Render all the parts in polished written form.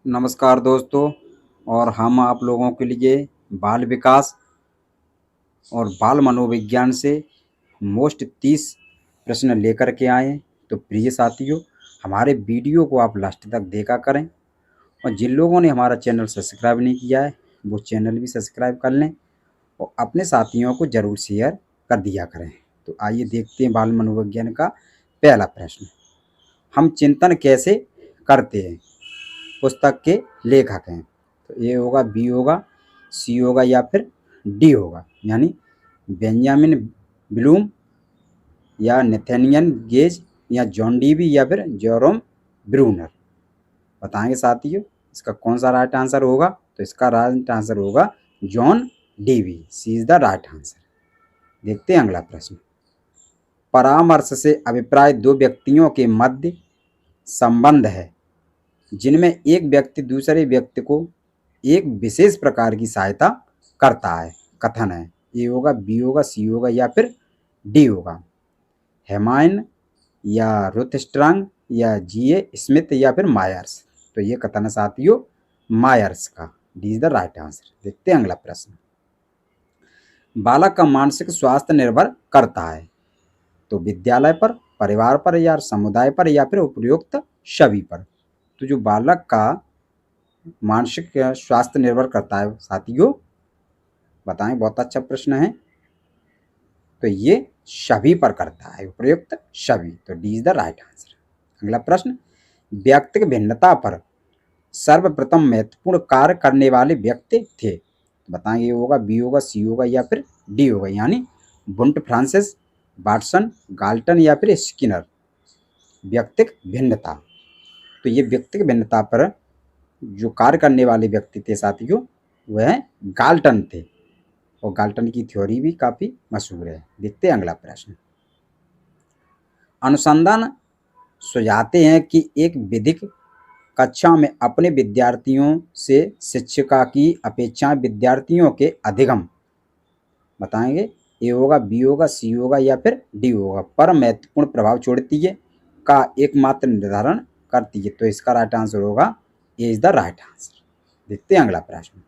नमस्कार दोस्तों। और हम आप लोगों के लिए बाल विकास और बाल मनोविज्ञान से मोस्ट 30 प्रश्न लेकर के आए हैं। तो प्रिय साथियों, हमारे वीडियो को आप लास्ट तक देखा करें और जिन लोगों ने हमारा चैनल सब्सक्राइब नहीं किया है वो चैनल भी सब्सक्राइब कर लें और अपने साथियों को ज़रूर शेयर कर दिया करें। तो आइए देखते हैं बाल मनोविज्ञान का पहला प्रश्न। हम चिंतन कैसे करते हैं? पुस्तक के लेखक हैं। तो ए होगा, बी होगा, सी होगा या फिर डी होगा, यानी बेंजामिन ब्लूम या नेथेनियल गेज या जॉन डीवी या फिर जेरोम ब्रूनर। बताएंगे साथियों इसका कौन सा राइट आंसर होगा? तो इसका राइट आंसर होगा John Dewey. C is the right answer. देखते हैं अगला प्रश्न। परामर्श से अभिप्राय दो व्यक्तियों के मध्य संबंध है जिनमें एक व्यक्ति दूसरे व्यक्ति को एक विशेष प्रकार की सहायता करता है। कथन है। ए होगा, बी होगा, सी होगा या फिर डी होगा। हेमाइन या रुथस्ट्रांग या जीए स्मिथ या फिर मायर्स। तो ये कथन है साथियों मायर्स का। D is the right answer. देखते हैं अगला प्रश्न। बालक का मानसिक स्वास्थ्य निर्भर करता है तो विद्यालय पर, परिवार पर या समुदाय पर या फिर उपयुक्त सभी पर। तो जो बालक का मानसिक स्वास्थ्य निर्भर करता है साथियों, बताएं। बहुत अच्छा प्रश्न है। तो ये सभी पर करता है, उपयुक्त सभी। तो D is the right answer. अगला प्रश्न। व्यक्तिगत भिन्नता पर सर्वप्रथम महत्वपूर्ण कार्य करने वाले व्यक्ति थे। बताएं ये होगा, बी होगा, सी होगा या फिर डी होगा, यानी बुंट फ्रांसिस, वाटसन, गाल्टन या फिर स्किनर। व्यक्तिगत भिन्नता। तो ये व्यक्तिगत भिन्नता पर जो कार्य करने वाले व्यक्ति थे साथियों वह गाल्टन थे और गाल्टन की थ्योरी भी काफ़ी मशहूर है। देखते हैं अगला प्रश्न। अनुसंधान सुझाते हैं कि एक विधिक कक्षा में अपने विद्यार्थियों से शिक्षिका की अपेक्षाएं विद्यार्थियों के अधिगम। बताएंगे ए होगा, बी होगा, सी होगा या फिर डी होगा, पर महत्वपूर्ण प्रभाव छोड़ती है का एकमात्र निर्धारण करती है। तो इसका राइट आंसर होगा ए इज द राइट आंसर। देखते हैं अगला प्रश्न।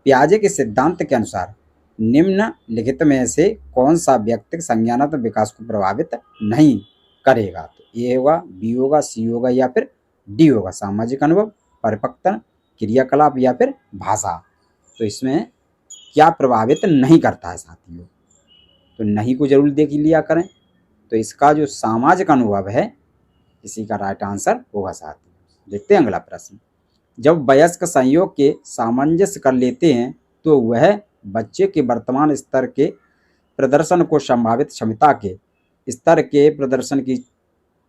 पियाजे के सिद्धांत के अनुसार निम्नलिखित में से कौन सा व्यक्तिगत संज्ञानात्मक विकास को प्रभावित नहीं करेगा? तो ए होगा, बी होगा, सी होगा या फिर डी होगा। सामाजिक अनुभव, परिपक्वता, क्रियाकलाप या फिर भाषा। तो इसमें क्या प्रभावित नहीं करता है साथियों? तो नहीं को जरूर देख लिया करें। तो इसका जो सामाजिक अनुभव है इसी का राइट आंसर होगा साथियों। देखते हैं अगला प्रश्न। जब वयस्क संयोग के सामंजस्य कर लेते हैं तो वह बच्चे के वर्तमान स्तर के प्रदर्शन को संभावित क्षमता के स्तर के प्रदर्शन की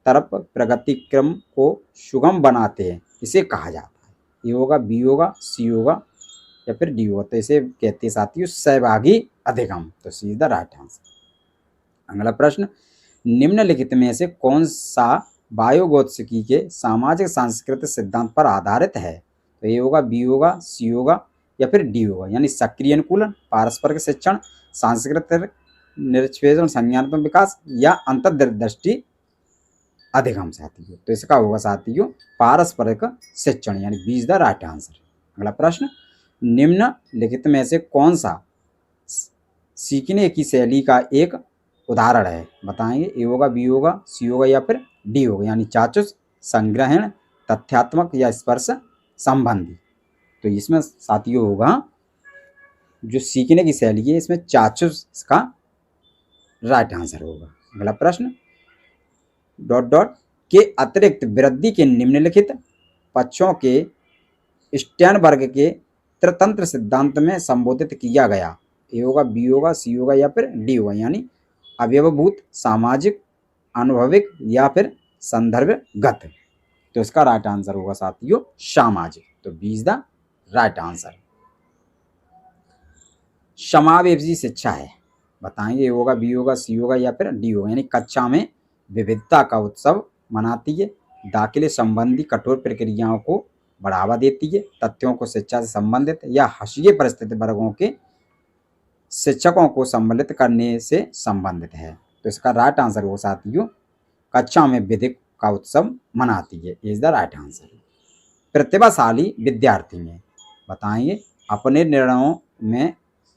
तरफ प्रगति क्रम को सुगम बनाते हैं। इसे कहा जाता है। ए होगा, बी होगा, सी होगा या फिर डी होगा। तो इसे कहते हैं साथियों सहभागी अधिगम। तो सी इज द राइट आंसर। अगला प्रश्न। निम्नलिखित में से कौन सा वायोगोत्सकी के सामाजिक सांस्कृतिक सिद्धांत पर आधारित है? तो ए होगा, बी होगा, सी होगा या फिर डी होगा, यानी सक्रिय अनुकूलन, पारस्परिक शिक्षण, सांस्कृतिक निरपेक्ष संज्ञानात्मक विकास या अंतर्दृष्टि अधिगम साथियों। तो इसका होगा साथियों पारस्परिक शिक्षण, यानी B is the right answer. अगला प्रश्न। निम्नलिखित में से कौन सा सीखने की शैली का एक उदाहरण है? बताएंगे। ए होगा, बी होगा, सी होगा या फिर डी होगा, यानी चाक्षुष, संग्रहण, तथ्यात्मक या स्पर्श संबंधी। तो इसमें साथियों होगा जो सीखने की शैली है इसमें चाक्षुष का राइट आंसर होगा। अगला प्रश्न। डॉट डॉट के अतिरिक्त वृद्धि के निम्नलिखित पक्षों के स्टैनबर्ग के त्रितंत्र सिद्धांत में संबोधित किया गया। ए होगा, बी होगा, सी होगा या फिर डी होगा, यानी अवयवभूत, सामाजिक, अनुभविक या फिर संदर्भगत। तो इसका राइट आंसर होगा साथियों सामाजिक। तो B is the right answer. समावेशी शिक्षा है। बताएंगे। ए होगा, बी होगा, सी होगा या फिर डी होगा, यानी कक्षा में विविधता का उत्सव मनाती है, दाखिले संबंधी कठोर प्रक्रियाओं को बढ़ावा देती है, तथ्यों को शिक्षा से संबंधित या हाशिए परिस्थिति वर्गों के शिक्षकों को सम्मिलित करने से संबंधित है। तो इसका राइट आंसर होगा साथियों कक्षा में विधिक का उत्सव मनाती है। Is the right answer. प्रतिभाशाली विद्यार्थी हैं। बताएंगे अपने निर्णयों में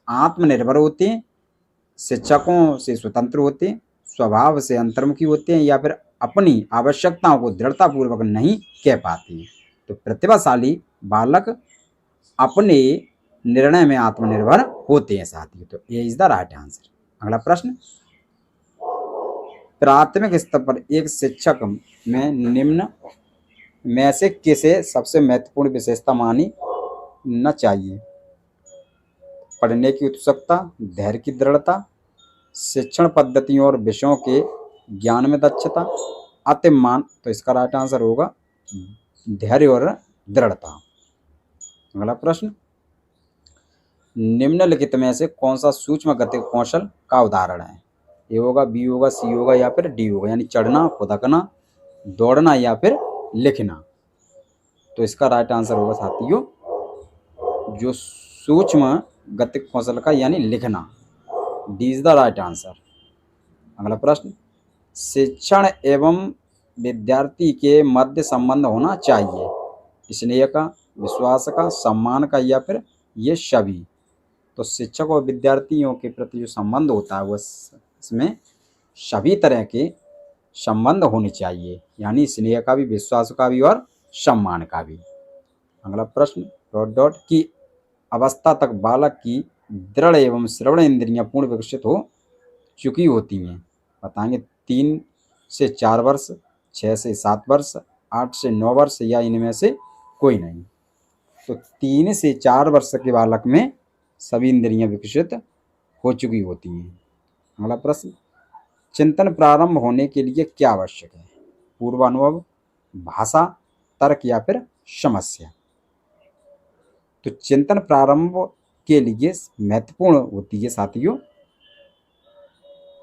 आत्मनिर्भर होते हैं, शिक्षकों से स्वतंत्र होते हैं, स्वभाव से अंतर्मुखी होते हैं, या फिर अपनी आवश्यकताओं को दृढ़तापूर्वक नहीं कह पाते हैं। तो प्रतिभाशाली बालक अपने निर्णय में आत्मनिर्भर होते हैं साथियों। तो ये इज द राइट आंसर। अगला प्रश्न, प्राथमिक स्तर पर एक शिक्षक में निम्न में से किसे सबसे महत्वपूर्ण विशेषता मानी न चाहिए? पढ़ने की उत्सुकता, धैर्य की दृढ़ता, शिक्षण पद्धतियों और विषयों के ज्ञान में दक्षता, अतिम मान। तो इसका राइट आंसर होगा धैर्य और दृढ़ता। अगला प्रश्न, निम्नलिखित में से कौन सा सूक्ष्म गतिक कौशल का उदाहरण है? ए होगा, बी होगा, सी होगा या फिर डी होगा, यानी चढ़ना, खुदकना, दौड़ना या फिर लिखना। तो इसका राइट आंसर होगा साथियों जो सूक्ष्म गतिक कौशल का यानी लिखना। D is the right answer. अगला प्रश्न, शिक्षण एवं विद्यार्थी के मध्य संबंध होना चाहिए, स्नेह का, विश्वास का, सम्मान का या फिर ये सभी। तो शिक्षक और विद्यार्थियों के प्रति जो संबंध होता है वो इसमें सभी तरह के संबंध होने चाहिए, यानी स्नेह का भी, विश्वास का भी और सम्मान का भी। अगला प्रश्न, डॉट डॉट की अवस्था तक बालक की दृढ़ एवं श्रवण इंद्रियां पूर्ण विकसित हो चुकी होती हैं। बताएंगे 3 से 4 वर्ष, 6 से 7 वर्ष, 8 से 9 वर्ष या इनमें से कोई नहीं। तो 3 से 4 वर्ष के बालक में सभी इंद्रियां विकसित हो चुकी होती हैं। अगला प्रश्न, चिंतन प्रारंभ होने के लिए क्या आवश्यक है? पूर्वानुभव, भाषा, तर्क या फिर समस्या। तो चिंतन प्रारंभ के लिए महत्वपूर्ण होती है साथियों,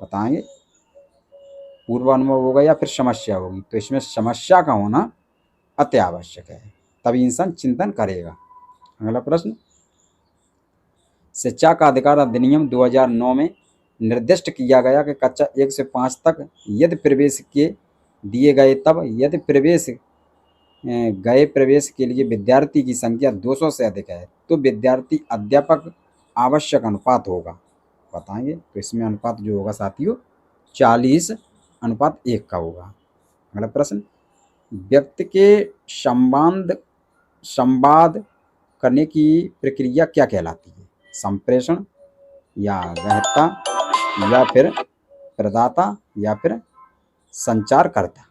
बताएंगे पूर्वानुभव होगा या फिर समस्या होगी। तो इसमें समस्या का होना अति आवश्यक है, तभी इंसान चिंतन करेगा। अगला प्रश्न, शिक्षा का अधिकार अधिनियम 2009 में निर्दिष्ट किया गया कि कक्षा 1 से 5 तक यदि प्रवेश के दिए गए तब यदि प्रवेश के लिए विद्यार्थी की संख्या 200 से अधिक है तो विद्यार्थी अध्यापक आवश्यक अनुपात होगा। बताएंगे तो इसमें अनुपात जो होगा साथियों 40:1 का होगा। अगला प्रश्न, व्यक्ति के संवाद करने की प्रक्रिया क्या कहलाती है? संप्रेषण या ग्राह्यता या फिर प्रदाता या फिर संचारकर्ता।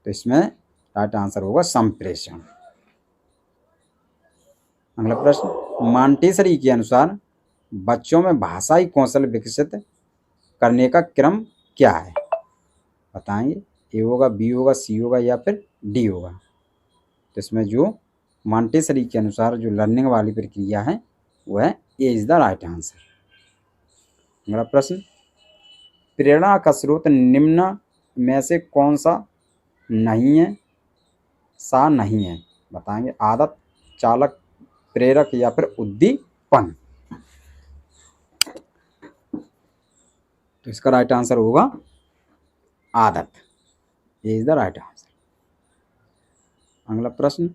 तो इसमें राइट आंसर होगा संप्रेषण। अगला प्रश्न, मॉन्टेसरी के अनुसार बच्चों में भाषाई कौशल विकसित करने का क्रम क्या है? बताएंगे ए होगा, बी होगा, सी होगा या फिर डी होगा। तो इसमें जो मॉन्टेसरी के अनुसार जो लर्निंग वाली प्रक्रिया है वह है ए इज द राइट आंसर। अगला प्रश्न, प्रेरणा का स्रोत निम्न में से कौन सा नहीं है? नहीं है। बताएंगे आदत, चालक, प्रेरक या फिर उद्दीपन। तो इसका राइट आंसर होगा आदत, ये इज द राइट आंसर। अगला प्रश्न,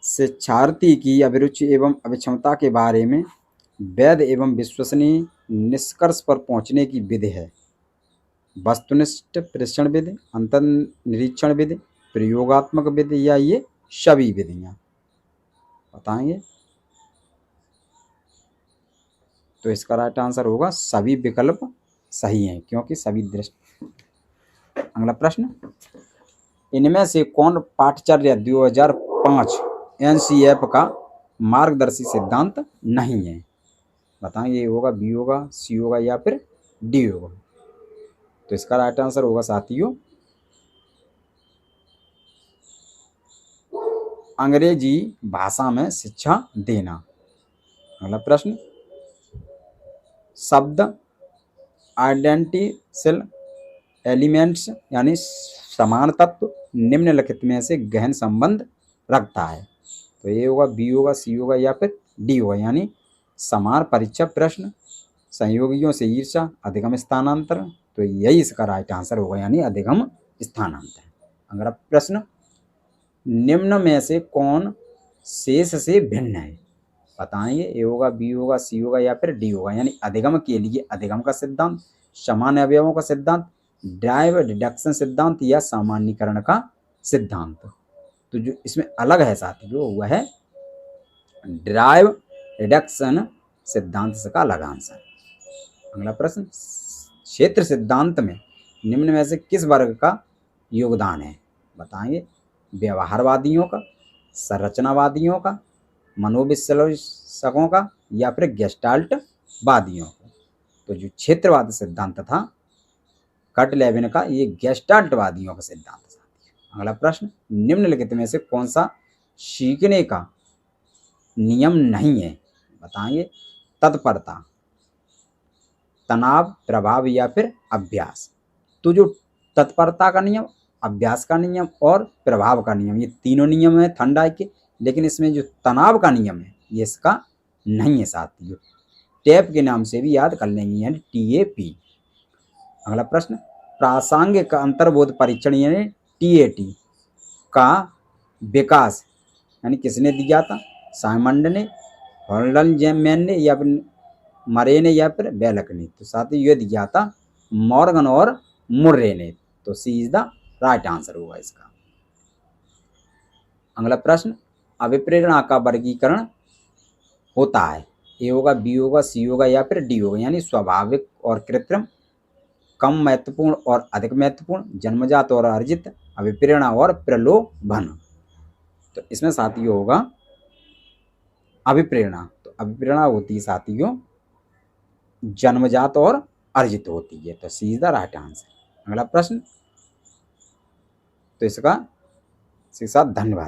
शिक्षार्थी की अभिरुचि एवं अभिक्षमता के बारे में वैध एवं विश्वसनीय निष्कर्ष पर पहुंचने की विधि है? वस्तुनिष्ठ परीक्षण विधि, अंतर निरीक्षण विधि, प्रयोगात्मक विधि या ये सभी विधियां। बताएंगे तो इसका राइट आंसर होगा सभी विकल्प सही हैं क्योंकि सभी दृष्टि। अगला प्रश्न, इनमें से कौन पाठ्यचर्या 2005 एनसीएफ का मार्गदर्शी सिद्धांत नहीं है? बताएंगे ए होगा, बी होगा, सी होगा या फिर डी होगा। तो इसका राइट आंसर होगा साथियों अंग्रेजी भाषा में शिक्षा देना। अगला प्रश्न, शब्द आइडेंटिकल एलिमेंट्स यानी समान तत्व निम्नलिखित में से गहन संबंध रखता है? तो ए होगा, बी होगा, सी होगा या फिर डी होगा, यानी समान परीक्षा प्रश्न, संयोगियों से ईर्ष्या, अधिगम स्थानांतर। तो यही इसका राइट आंसर होगा यानी अधिगम स्थानांतर। अगला प्रश्न, निम्न में से कौन शेष से भिन्न है? बताएंगे। ए होगा, बी होगा, सी होगा या फिर डी होगा। यानी अधिगम के लिए अधिगम का सिद्धांत, समान अवयवों का सिद्धांत, ड्राइव रिडक्शन सिद्धांत या सामान्यीकरण का सिद्धांत। तो जो इसमें अलग है साथियों वह है ड्राइव रिडक्शन सिद्धांत का अलग आंसर। अगला प्रश्न, क्षेत्र सिद्धांत में निम्न में से किस वर्ग का योगदान है? बताएंगे। व्यवहारवादियों का, संरचनावादियों का, मनोविश्लेषकों का या फिर गेस्टाल्ट वादियों का। तो जो क्षेत्रवाद सिद्धांत था कट-लेविन का, ये गेस्टाल्ट वादियों का सिद्धांत था। अगला प्रश्न, निम्नलिखित में से कौन सा सीखने का नियम नहीं है? बताएंगे। तत्परता, तनाव, प्रभाव या फिर अभ्यास। तो जो तत्परता का नियम, अभ्यास का नियम और प्रभाव का नियम, ये तीनों नियम है थर्नडाइक के, लेकिन इसमें जो तनाव का नियम है ये इसका नहीं है साथियों। टैप के नाम से भी याद कर लेंगे, यानी TAP। अगला प्रश्न, प्रासंगिक अंतर्बोध परीक्षण यानी TAT का विकास यानी किसने दिया था? साइमंड ने, हॉल्डनजैन ने या फिर मरे ने या फिर बेलक ने? तो साथियों ये दिया था मॉर्गन और मुर्रे ने। तो सी इज द राइट आंसर होगा इसका। अगला प्रश्न, अभिप्रेरणा का वर्गीकरण होता है? ए होगा, बी होगा, सी होगा या फिर डी होगा। यानी स्वाभाविक और कृत्रिम, कम महत्वपूर्ण और अधिक महत्वपूर्ण, जन्मजात और अर्जित, अभिप्रेरणा और प्रलोभन। तो इसमें साथियों होगा अभिप्रेरणा। तो अभिप्रेरणा होती है साथियों जन्मजात और अर्जित होती है। तो सी इज द राइट आंसर। अगला प्रश्न, तो इसका साथ धन्यवाद।